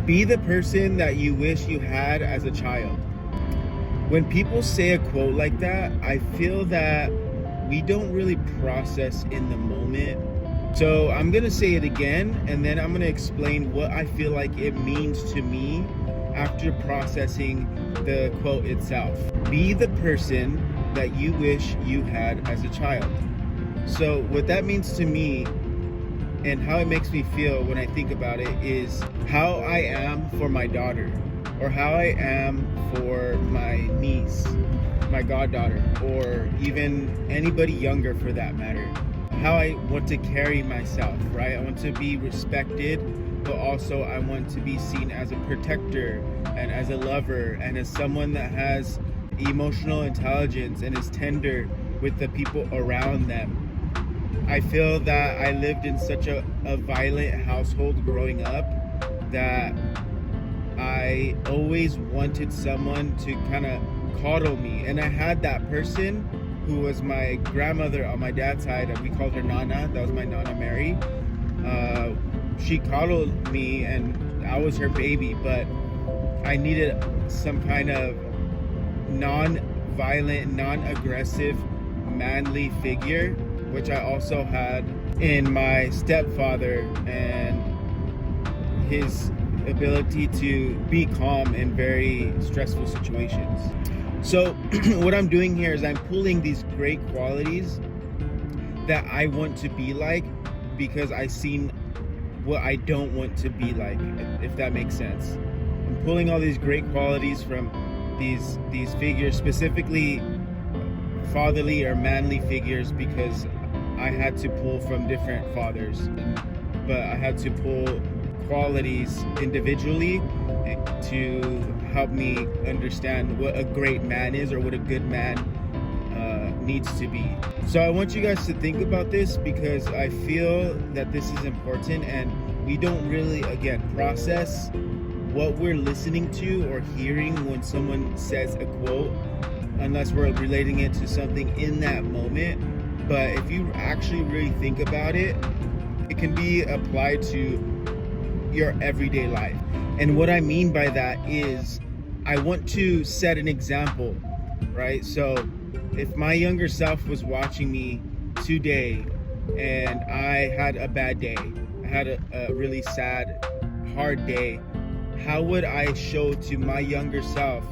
Be the person that you wish you had as a child. When people say a quote like that, I feel that we don't really process in the moment. So I'm going to say it again, and then I'm going to explain what I feel like it means to me after processing the quote itself. Be the person that you wish you had as a child. So what that means to me and how it makes me feel when I think about it is how I am for my daughter, or how I am for my niece, my goddaughter, or even anybody younger for that matter. How I want to carry myself, right? I want to be respected, but also I want to be seen as a protector and as a lover and as someone that has emotional intelligence and is tender with the people around them. I feel that I lived in such a violent household growing up that I always wanted someone to kind of coddle me. And I had that person who was my grandmother on my dad's side, and we called her Nana. That was my Nana Mary. She coddled me and I was her baby, but I needed some kind of non-violent, non-aggressive, manly figure, which I also had in my stepfather and his ability to be calm in very stressful situations. So what I'm doing here is I'm pulling these great qualities that I want to be like because I've seen what I don't want to be like, if that makes sense. I'm pulling all these great qualities from these figures, specifically fatherly or manly figures, because I had to pull from different fathers, but I had to pull qualities individually to help me understand what a great man is, or what a good man needs to be. So I want you guys to think about this, because I feel that this is important, and we don't really, again, process what we're listening to or hearing when someone says a quote unless we're relating it to something in that moment. But if you actually really think about it, it can be applied to your everyday life. And what I mean by that is I want to set an example, right? So if my younger self was watching me today and I had a bad day, I had a really sad, hard day, how would I show to my younger self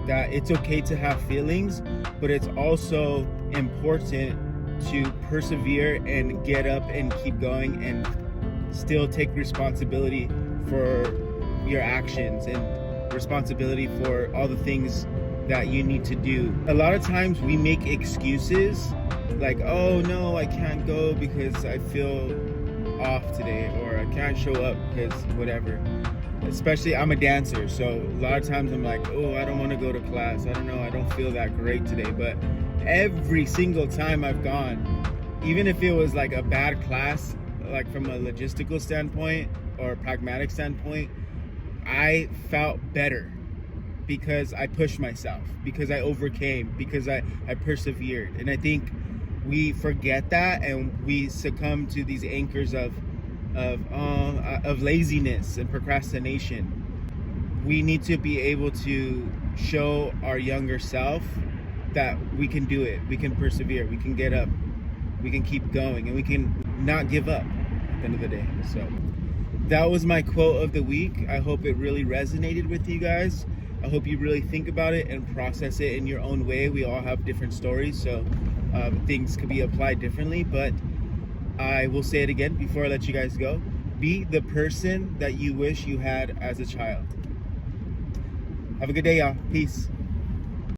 that it's okay to have feelings, but it's also important to persevere and get up and keep going and still take responsibility for your actions and responsibility for all the things that you need to do. A lot of times we make excuses like, oh no, I can't go because I feel off today, or I can't show up because whatever. Especially I'm a dancer, so a lot of times I'm like, oh, I don't want to go to class, I don't know, I don't feel that great today. But every single time I've gone, even if it was like a bad class, like from a logistical standpoint or a pragmatic standpoint, I felt better because I pushed myself, because I overcame, because I persevered. And I think we forget that, and we succumb to these anchors of laziness and procrastination. We need to be able to show our younger self that we can do it, we can persevere, we can get up, we can keep going, and we can not give up at the end of the day. So that was my quote of the week. I hope it really resonated with you guys. I hope you really think about it and process it in your own way. We all have different stories, so things could be applied differently, but I will say it again before I let you guys go. Be the person that you wish you had as a child. Have a good day, y'all. Peace.